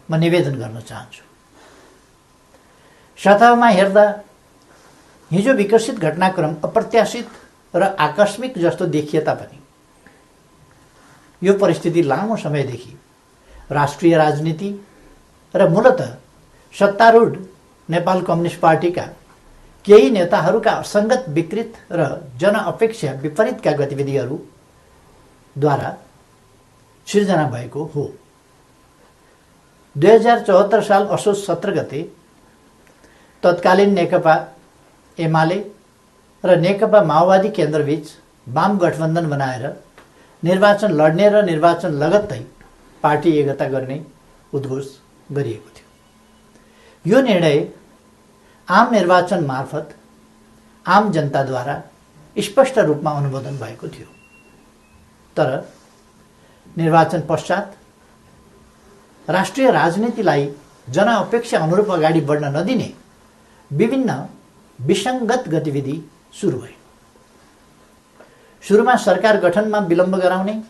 म निवेदन गर्न चाहन्छु। सतहमा हेर्दा हिजो विकसित घटनाक्रम अप्रत्याशित र आकस्मिक जस्तो देखिए तापनि यो परिस्थिति लामो समयदेखि राष्ट्रिय राजनीति र मूलतः सत्तारूढ नेपाल कम्युनिस्ट पार्टीका केही नेताहरूका असङ्गत विकृत र जनअपेक्षा विपरीतका गतिविधिहरूद्वारा सिर्जना भएको हो। 2074 साल असोज 17 गते तत्कालीन नेकपा एमाले र नेकपा माओवादी केन्द्रबीच वाम गठबन्धन बनाएर निर्वाचन लड्ने र निर्वाचन लगत्तै पार्टी एकता गर्ने उद्घोष गरिएको थियो। यो निर्णय आम निर्वाचन मार्फत आम जनताद्वारा स्पष्ट रूपमा अनुमोदन भएको थियो। तर निर्वाचन पश्चात राष्ट्रिय राजनीतिलाई जनअपेक्षा अनुरूप अगाडि बढ्न नदिने विभिन्न विसङ्गत गतिविधि सुरु भए। सुरुमा सरकार गठनमा विलम्ब गराउने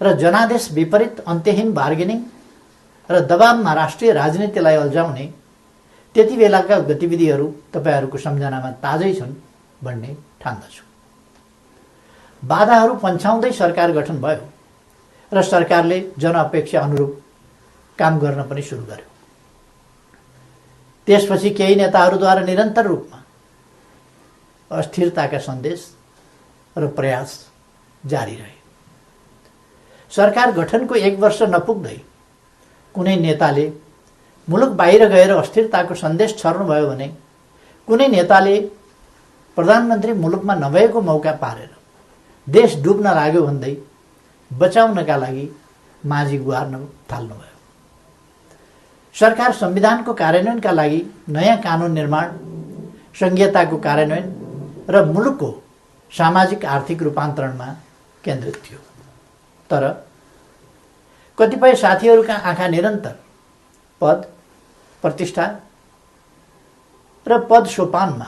र जनादेश विपरीत अन्त्यहीन बार्गेनिङ र दबावमा राष्ट्रिय राजनीतिलाई अल्झाउने त्यति बेलाका गतिविधिहरू तपाईहरूको सम्झनामा ताजै छन् भन्ने ठान्दछु। बाधाहरू पन्छाउँदै सरकार गठन भयो र सरकारले जनअपेक्षा अनुरूप काम गर्न पनि सुरु गर्यो। त्यसपछि केही नेताहरूद्वारा निरन्तर रूपमा अस्थिरताका सन्देश र प्रयास जारी रहे। सरकार गठनको 1 वर्ष नपुग्दै कुनै नेताले मुलुक बाहिर गएर अस्थिरताको सन्देश छर्नुभयो भने कुनै नेताले प्रधानमन्त्री मुलुकमा नभएको मौका पारेर देश डुब्न लाग्यो भन्दै बचाउनका लागि माझी गुहार्न थाल्नुभयो। सरकार संविधानको कार्यान्वयनका लागि नयाँ कानुन निर्माण, संघीयताको कार्यान्वयन र मुलुकको सामाजिक आर्थिक रूपान्तरणमा केन्द्रित थियो। तर कतिपय साथीहरूका आँखा निरन्तर पद, प्रतिष्ठा र पद सोपानमा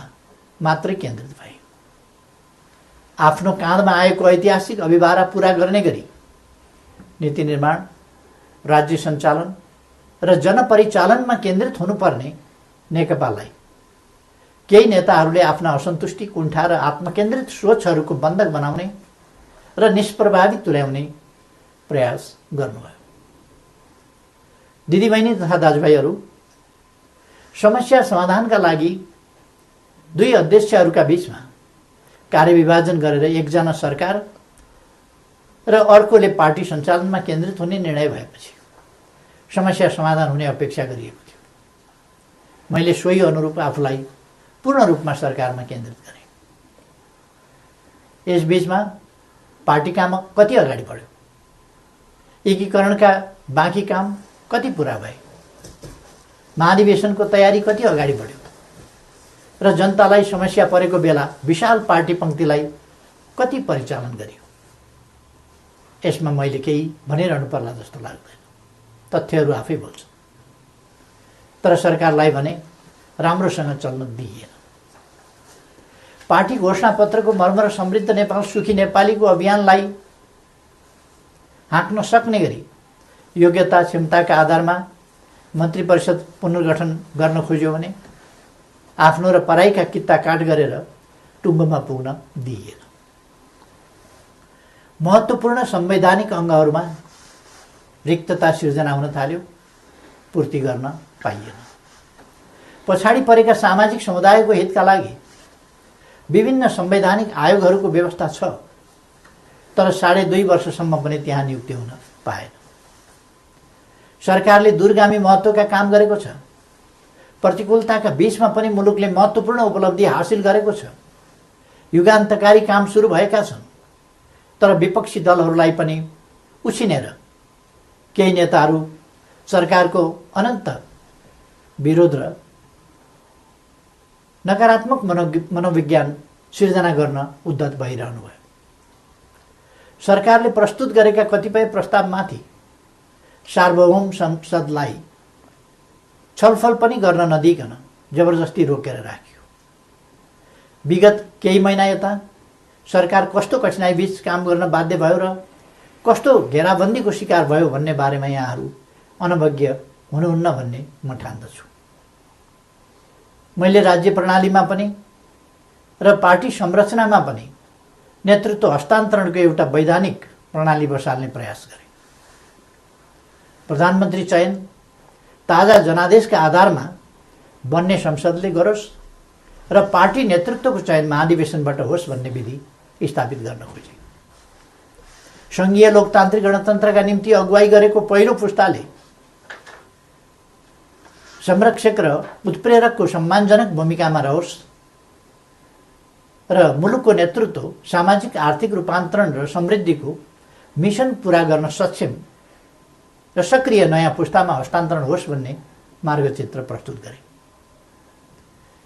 मात्रै केन्द्रित भए। आफ्नो काँधमा आएको ऐतिहासिक अभिभारा पूरा गर्ने गरी नीति निर्माण, राज्य सञ्चालन र जनपरिचालनमा केन्द्रित हुनुपर्ने नेकपालाई केही नेताहरूले आफ्ना असन्तुष्टि, कुण्ठा र आत्मकेन्द्रित सोचहरूको बन्धक बनाउने र निष्प्रभावी तुल्याउने प्रयास गर्नुभयो। दिदीबहिनी तथा दाजुभाइहरू, समस्या समाधानका लागि दुई अध्यक्षहरूका बीचमा कार्यविभाजन गरेर एकजना सरकार र अर्कोले पार्टी सञ्चालनमा केन्द्रित हुने निर्णय भएपछि समस्या समाधान हुने अपेक्षा गरिएको थियो। मैले सोही अनुरूप आफूलाई पूर्ण रूपमा सरकारमा केन्द्रित गरेँ। यसबीचमा पार्टी काम कति अगाडि बढ्यो, एकीकरणका बाँकी काम कति पुरा भए, महाधिवेशनको तयारी कति अगाडि बढ्यो र जनतालाई समस्या परेको बेला विशाल पार्टी पङ्क्तिलाई कति परिचालन गरियो। यसमा मैले केही भनिरहनु पर्ला जस्तो लाग्दैन। तथ्यहरू आफै बोल्छन्। तर सरकारलाई भने राम्रोसँग चल्न दिइएन। पार्टी घोषणापत्रको मर्म र समृद्ध नेपाल सुखी नेपालीको अभियानलाई हाँक्न सक्ने गरी योग्यता क्षमताका आधारमा मन्त्री परिषद पुनर्गठन गर्न खोज्यो भने आफ्नो र पराईका कित्ता काट गरेर टुङ्गोमा पुग्न दिइएन। महत्त्वपूर्ण संवैधानिक अङ्गहरूमा रिक्तता सिर्जना हुन थाल्यो, पूर्ति गर्न पाइएन। पछाडि परेका सामाजिक समुदायको हितका लागि विभिन्न संवैधानिक आयोगहरूको व्यवस्था छ, तर 2.5 वर्षसम्म पनि त्यहाँ नियुक्ति हुन पाएन। सरकारले दूरगामी महत्त्वका काम गरेको छ। प्रतिकूलताका बीचमा पनि मुलुकले महत्त्वपूर्ण उपलब्धि हासिल गरेको छ। युगान्तकारी काम सुरु भएका छन्। तर विपक्षी दलहरूलाई पनि उछिनेर केही नेताहरू सरकारको अनन्त विरोध र नकारात्मक मनोविज्ञान सिर्जना गर्न उद्यत भइरहनु भयो। सरकारले प्रस्तुत गरेका कतिपय प्रस्तावमाथि सार्वभौम संसदलाई छलफल पनि गर्न नदिइकन जबरजस्ती रोकेर राखियो। विगत केही महिना यता सरकार कस्तो कठिनाइ बीच काम गर्न बाध्य भयो र कस्तो घेराबन्दीको शिकार भयो भन्ने बारेमा यहाँहरू अनभिज्ञ हुनुहुन्न भन्ने म ठान्दछु। मैले राज्य प्रणालीमा पनि र पार्टी संरचनामा पनि नेतृत्व हस्तान्तरणको एउटा वैधानिक प्रणाली बसाल्ने प्रयास गरेँ। प्रधानमन्त्री चयन ताजा जनादेशका आधारमा बन्ने संसदले गरोस् र पार्टी नेतृत्वको चयन महाधिवेशनबाट होस् भन्ने विधि स्थापित गर्न खोजे। सङ्घीय लोकतान्त्रिक गणतन्त्रका निम्ति अगुवाई गरेको पहिलो पुस्ताले संरक्षक र उत्प्रेरकको सम्मानजनक भूमिकामा रहोस् र मुलुकको नेतृत्व सामाजिक आर्थिक रूपान्तरण र समृद्धिको मिसन पूरा गर्न सक्षम र सक्रिय नयाँ पुस्तामा हस्तान्तरण होस् भन्ने मार्गचित्र प्रस्तुत गरे।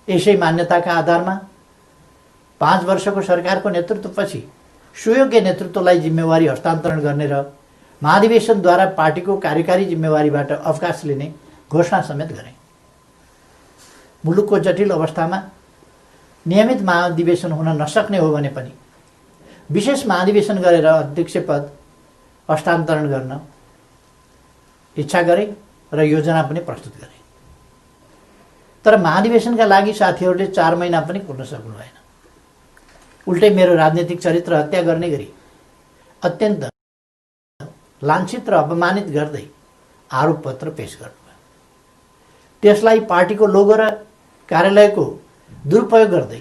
यसै मान्यताका आधारमा 5 वर्षको सरकारको नेतृत्वपछि सुयोग्य नेतृत्वलाई जिम्मेवारी हस्तान्तरण गर्ने र महाधिवेशनद्वारा पार्टीको कार्यकारी जिम्मेवारीबाट अवकाश लिने घोषणा समेत गरे। मुलुकको जटिल अवस्थामा नियमित महाधिवेशन हुन नसक्ने हो भने पनि विशेष महाधिवेशन गरेर अध्यक्ष पद हस्तान्तरण गर्न इच्छा गरे र योजना पनि प्रस्तुत गरे। तर महाधिवेशनका लागि साथीहरूले 4 महिना पनि कुर्न सक्नु भएन। उल्टै मेरो राजनीतिक चरित्र हत्या गर्ने गरी अत्यन्त लाञ्छित र अपमानित गर्दै आरोप पत्र पेश गर्नुभयो। त्यसलाई पार्टीको लोगो र कार्यालयको दुरुपयोग गर्दै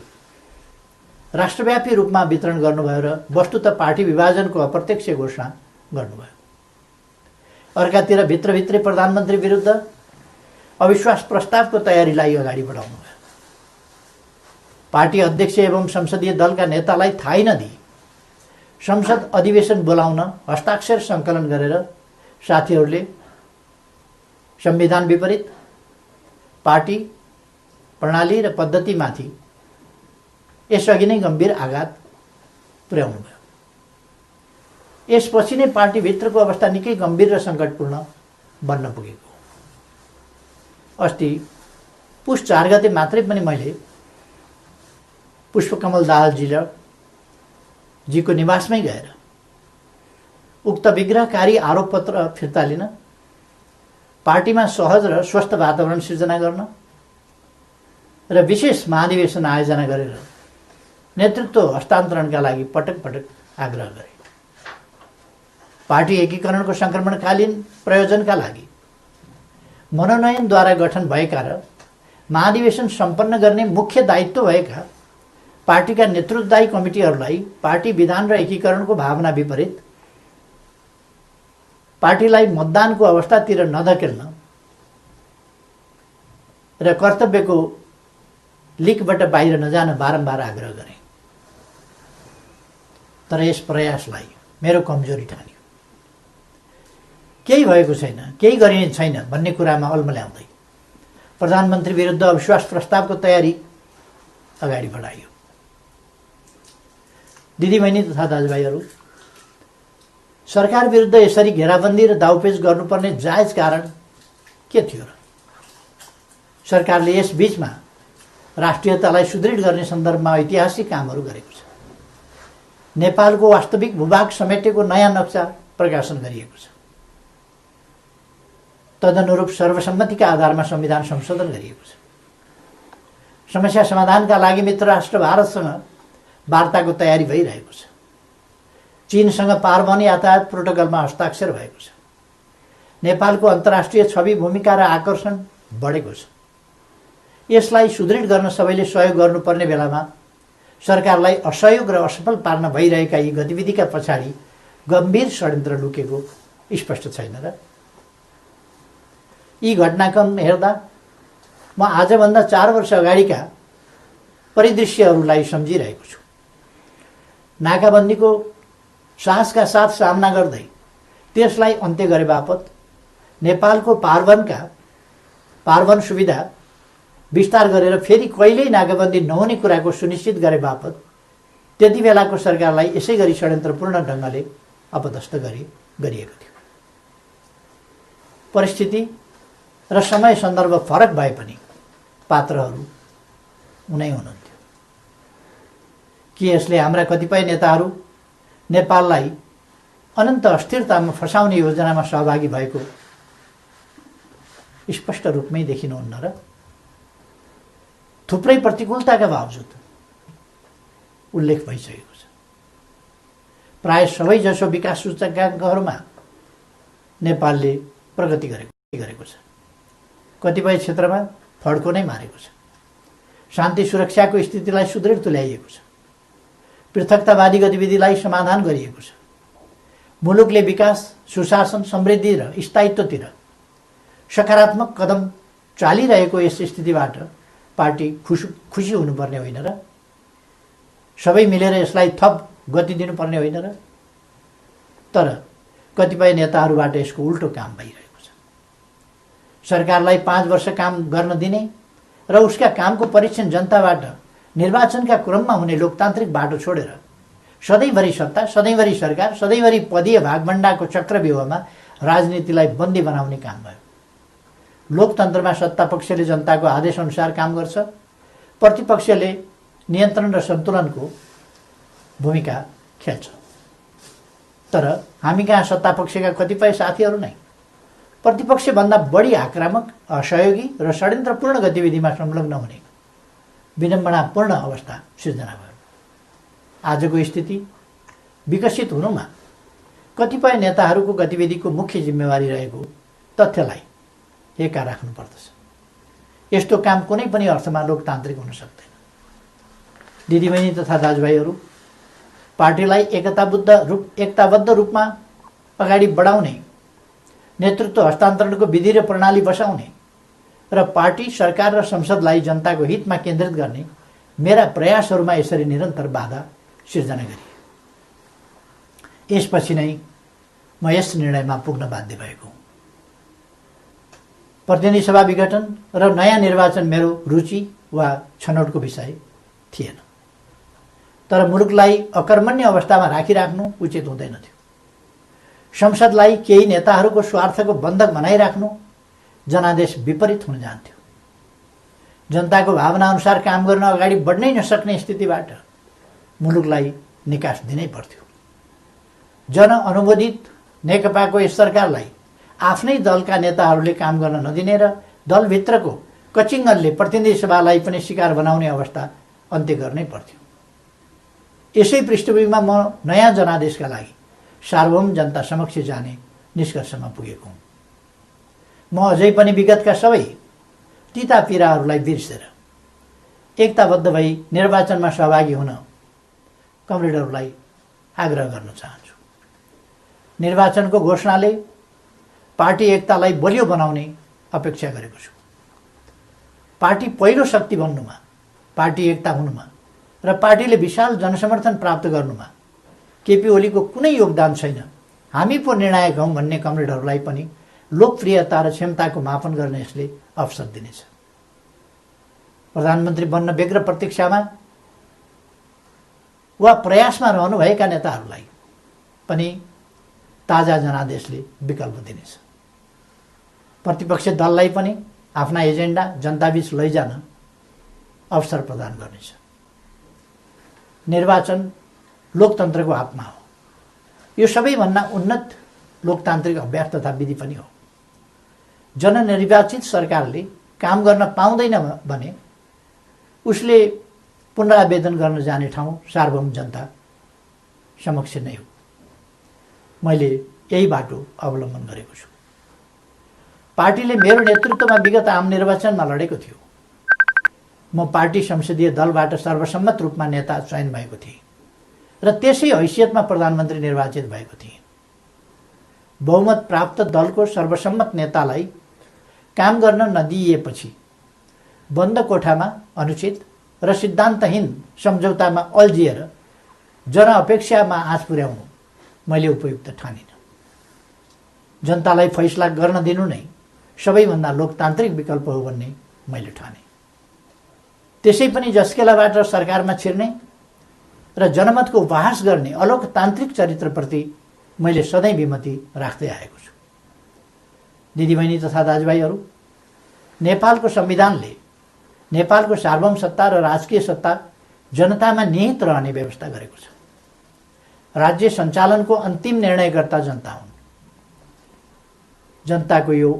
राष्ट्रव्यापी रूपमा वितरण गर्नुभयो र वस्तुतः पार्टी विभाजनको अप्रत्यक्ष घोषणा गर्नुभयो। अर्कातिर भित्रभित्रै प्रधानमन्त्री विरुद्ध अविश्वास प्रस्तावको तयारीलाई अगाडि बढाउनुभयो। पार्टी अध्यक्ष एवं संसदीय दलका नेतालाई थाहै नदिई संसद अधिवेशन बोलाउन हस्ताक्षर सङ्कलन गरेर साथीहरूले संविधान विपरीत पार्टी प्रणाली र पद्धतिमाथि यसअघि नै गम्भीर आघात पुर्याउनुभयो। यसपछि नै पार्टीभित्रको अवस्था निकै गम्भीर र सङ्कटपूर्ण बन्न पुगेको। अस्ति पुस 4 गते मात्रै पनि मैले पुष्पकमल दाहाल जीको निवासमै गएर उक्त विग्रहकारी आरोप पत्र फिर्ता लिन, पार्टीमा सहज र स्वस्थ वातावरण सिर्जना गर्न र विशेष महाधिवेशन आयोजना गरेर नेतृत्व हस्तान्तरणका लागि पटक पटक आग्रह गरे। पार्टी एकीकरणको सङ्क्रमणकालीन प्रयोजनका लागि मनोनयनद्वारा गठन भएका र महाधिवेशन सम्पन्न गर्ने मुख्य दायित्व भएका पार्टीका नेतृत्वदायी कमिटीहरूलाई पार्टी विधान र एकीकरणको भावना विपरीत पार्टीलाई मतदानको अवस्थातिर नधकेल्न र कर्तव्यको लिकबाट बाहिर नजान बारम्बार आग्रह गरे। तर यस प्रयासलाई मेरो कमजोरी ठानियो। केही भएको छैन, केही गरिने छैन भन्ने कुरामा अल्मल्याउँदै प्रधानमन्त्री विरुद्ध अविश्वास प्रस्तावको तयारी अगाडि बढाइयो। दिदीबहिनी तथा दाजुभाइहरू, सरकार विरुद्ध यसरी घेराबन्दी र दाउपेच गर्नुपर्ने जायज कारण के थियो र? सरकारले यस बीचमा राष्ट्रियतालाई सुदृढ गर्ने सन्दर्भमा ऐतिहासिक कामहरू गरेको छ। नेपालको वास्तविक भूभाग समेटेको नयाँ नक्सा प्रकाशन गरिएको छ। तदनुरूप सर्वसम्मतिका आधारमा संविधान संशोधन गरिएको छ। समस्या समाधानका लागि मित्र राष्ट्र भारतसँग वार्ताको तयारी भइरहेको छ। चीनसँग पारवन यातायात प्रोटोकलमा हस्ताक्षर भएको छ। नेपालको अन्तर्राष्ट्रिय छवि, भूमिका र आकर्षण बढेको छ। यसलाई सुदृढ गर्न सबैले सहयोग गर्नुपर्ने बेलामा सरकारलाई असहयोग र असफल पार्न भइरहेका यी गतिविधिका पछाडि गम्भीर षड्यन्त्र लुकेको स्पष्ट छैन र? यी घटनाक्रम हेर्दा म आजभन्दा 4 वर्ष अगाडिका परिदृश्यहरूलाई सम्झिरहेको छु। नाकाबन्दीको साहसका साथ सामना गर्दै त्यसलाई अन्त्य गरे बापत नेपालको पारवन सुविधा विस्तार गरेर फेरि कहिल्यै नाकाबन्दी नहुने कुराको सुनिश्चित गरे बापत त्यति बेलाको सरकारलाई यसै गरी षड्यन्त्रपूर्ण ढङ्गले अपदस्थ गरिएको थियो। परिस्थिति र समय सन्दर्भ फरक भए पनि पात्रहरू उनै हुनुहुन्थ्यो। के यसले हाम्रा कतिपय नेताहरू नेपाललाई अनन्त अस्थिरतामा फसाउने योजनामा सहभागी भएको स्पष्ट रूपमै देखिनुहुन्न र थुप्रै प्रतिकूलताका बावजुद उल्लेख भइसकेको छ। प्राय सबैजसो विकास सूचकाङ्कहरूमा नेपालले प्रगति गरेको छ। कतिपय क्षेत्रमा फड्को नै मारेको छ। शान्ति सुरक्षाको स्थितिलाई सुदृढ तुल्याइएको छ। पृथकतावादी गतिविधिलाई समाधान गरिएको छ। मुलुकले विकास, सुशासन, समृद्धि र स्थायित्वतिर सकारात्मक कदम चालिरहेको यस स्थितिबाट पार्टी खुसी हुनुपर्ने होइन र सबै मिलेर यसलाई थप गति दिनुपर्ने होइन र? तर कतिपय नेताहरूबाट यसको उल्टो काम भइरहेको छ। सरकारलाई 5 वर्ष काम गर्न दिने र उसका कामको परीक्षण जनताबाट निर्वाचनका क्रममा हुने लोकतान्त्रिक बाटो छोडेर सधैँभरि सत्ता, सधैँभरि सरकार, सधैँभरि पदीय भागभण्डाको चक्रव्यूहमा राजनीतिलाई बन्दी बनाउने काम भयो। लोकतन्त्रमा सत्तापक्षले जनताको आदेशअनुसार काम गर्छ, प्रतिपक्षले नियन्त्रण र सन्तुलनको भूमिका खेल्छ। तर हामी कहाँ सत्तापक्षका कतिपय साथीहरू नै प्रतिपक्षभन्दा बढी आक्रामक, असहयोगी र षड्यन्त्रपूर्ण गतिविधिमा संलग्न हुने विडम्बनापूर्ण अवस्था सिर्जना भयो। आजको स्थिति विकसित हुनुमा कतिपय नेताहरूको गतिविधिको मुख्य जिम्मेवारी रहेको तथ्यलाई एका राख्नुपर्दछ। यस्तो काम कुनै पनि अर्थमा लोकतान्त्रिक हुन सक्दैन। दिदीबहिनी तथा दाजुभाइहरू, पार्टीलाई एकताबद्ध रूपमा अगाडि बढाउने, नेतृत्व हस्तान्तरणको विधि र प्रणाली बसाउने र पार्टी, सरकार र संसदलाई जनताको हितमा केन्द्रित गर्ने मेरा प्रयासहरूमा यसरी निरन्तर बाधा सिर्जना गरिए। यसपछि नै म यस निर्णयमा पुग्न बाध्य भएको हुँ। प्रतिनिधि सभा विघटन र नयाँ निर्वाचन मेरो रुचि वा छनौटको विषय थिएन। तर मुलुकलाई अकर्मण्य अवस्थामा राखिराख्नु उचित हुँदैन थियो। संसदलाई केही नेताहरूको स्वार्थको बन्धक बनाइराख्नु जनादेश विपरीत हुन जान्थ्यो। जनताको भावना अनुसार काम गर्न अगाडि बढ्नै नसक्ने स्थितिबाट मुलुकलाई निकास दिनै पर्थ्यो। जनअनुमोदित नेकपाको यस सरकारलाई आफ्नै दलका नेताहरूले काम गर्न नदिने र दलभित्रको कचिङ्गलले प्रतिनिधि सभालाई पनि शिकार बनाउने अवस्था अन्त्य गर्नै पर्थ्यो। यसै पृष्ठभूमिमा म नयाँ जनादेशका लागि सार्वभौम जनता समक्ष जाने निष्कर्षमा पुगेको हुँ। म अझै पनि विगतका सबै तिता पीडाहरूलाई बिर्सेर एकताबद्ध भई निर्वाचनमा सहभागी हुन कमरेडहरूलाई आग्रह गर्न चाहन्छु। निर्वाचनको घोषणाले पार्टी एकतालाई बलियो बनाउने अपेक्षा गरेको छु। पार्टी पहिलो शक्ति बन्नुमा, पार्टी एकता हुनुमा र पार्टीले विशाल जनसमर्थन प्राप्त गर्नुमा केपी ओलीको कुनै योगदान छैन। हामी पो निर्णायक हौँ भन्ने कमरेडहरूलाई पनि लोकप्रियता र क्षमताको मापन गर्ने यसले अवसर दिनेछ। प्रधानमन्त्री बन्न व्यग्र प्रतीक्षामा वा प्रयासमा रहनुभएका नेताहरूलाई पनि ताजा जनादेशले विकल्प दिनेछ। प्रतिपक्ष दललाई पनि आफ्ना एजेन्डा जनताबीच लैजान अवसर प्रदान गर्नेछ। निर्वाचन लोकतन्त्रको हातमा हो। यो सबैभन्दा उन्नत लोकतान्त्रिक अभ्यास तथा विधि पनि हो। जननिर्वाचित सरकारले काम गर्न पाउँदैन भने उसले पुनरावेदन गर्न जाने ठाउँ सार्वभौम जनता समक्ष नै हो। मैले यही बाटो अवलम्बन गरेको छु। पार्टीले मेरो नेतृत्वमा विगत आम निर्वाचनमा लडेको थियो। म पार्टी संसदीय दलबाट सर्वसम्मत रूपमा नेता चयन भएको थिएँ र त्यसै हैसियतमा प्रधानमन्त्री निर्वाचित भएको थिएँ। बहुमत प्राप्त दलको सर्वसम्मत नेतालाई काम गर्न नदिइएपछि बन्द कोठामा अनुचित र सिद्धान्तहीन सम्झौतामा अल्झिएर जनअपेक्षामा आँच पुर्याउनु मैले उपयुक्त ठानिनँ। जनतालाई फैसला गर्न दिनु नै सबैभन्दा लोकतान्त्रिक विकल्प हो भन्ने मैले ठाने। त्यसै पनि जस्केलाबाट सरकारमा छिर्ने र जनमतको उपहास गर्ने अलोकतान्त्रिक चरित्रप्रति मैले सधैँ विमति राख्दै आएको छु। दिदीबहिनी तथा दाजुभाइहरू, नेपालको संविधानले नेपालको सार्वभौम सत्ता र राजकीय सत्ता जनतामा निहित रहने व्यवस्था गरेको छ। राज्य सञ्चालनको अन्तिम निर्णयकर्ता जनता हुन्। जनताको यो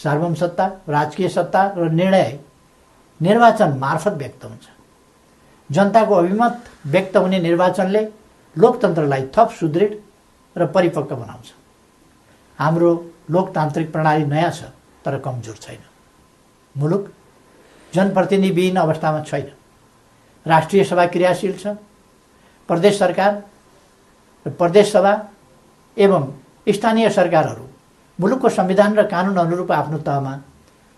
सार्वभौम सत्ता, राजकीय सत्ता र निर्णय निर्वाचन मार्फत व्यक्त हुन्छ। जनताको अभिमत व्यक्त हुने निर्वाचनले लोकतन्त्रलाई थप सुदृढ र परिपक्व बनाउँछ। हाम्रो लोकतान्त्रिक प्रणाली नयाँ छ तर कमजोर छैन। मुलुक जनप्रतिनिधिविहीन अवस्थामा छैन। राष्ट्रिय सभा क्रियाशील छ। प्रदेश सरकार र प्रदेश सभा एवं स्थानीय सरकारहरू मुलुकको संविधान र कानुन अनुरूप आफ्नो तहमा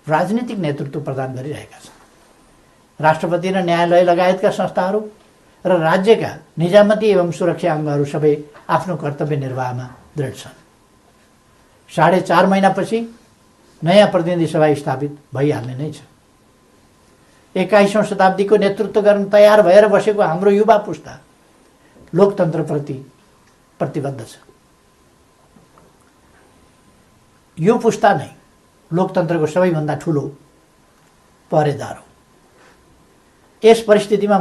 राजनीतिक नेतृत्व प्रदान गरिरहेका छन्। राष्ट्रपति र न्यायालय लगायतका संस्थाहरू र राज्यका निजामती एवं सुरक्षा अङ्गहरू सबै आफ्नो कर्तव्य निर्वाहमा दृढ छन्। 4.5 महिनापछि नयाँ प्रतिनिधि सभा स्थापित भइहाल्ने नै छ। 21औं शताब्दीको नेतृत्व गर्न तयार भएर बसेको हाम्रो युवा पुस्ता लोकतन्त्रप्रति प्रतिबद्ध छ। यो पुस्ता नै लोकतन्त्रको सबैभन्दा ठुलो पहरेदार हो। यस परिस्थितिमा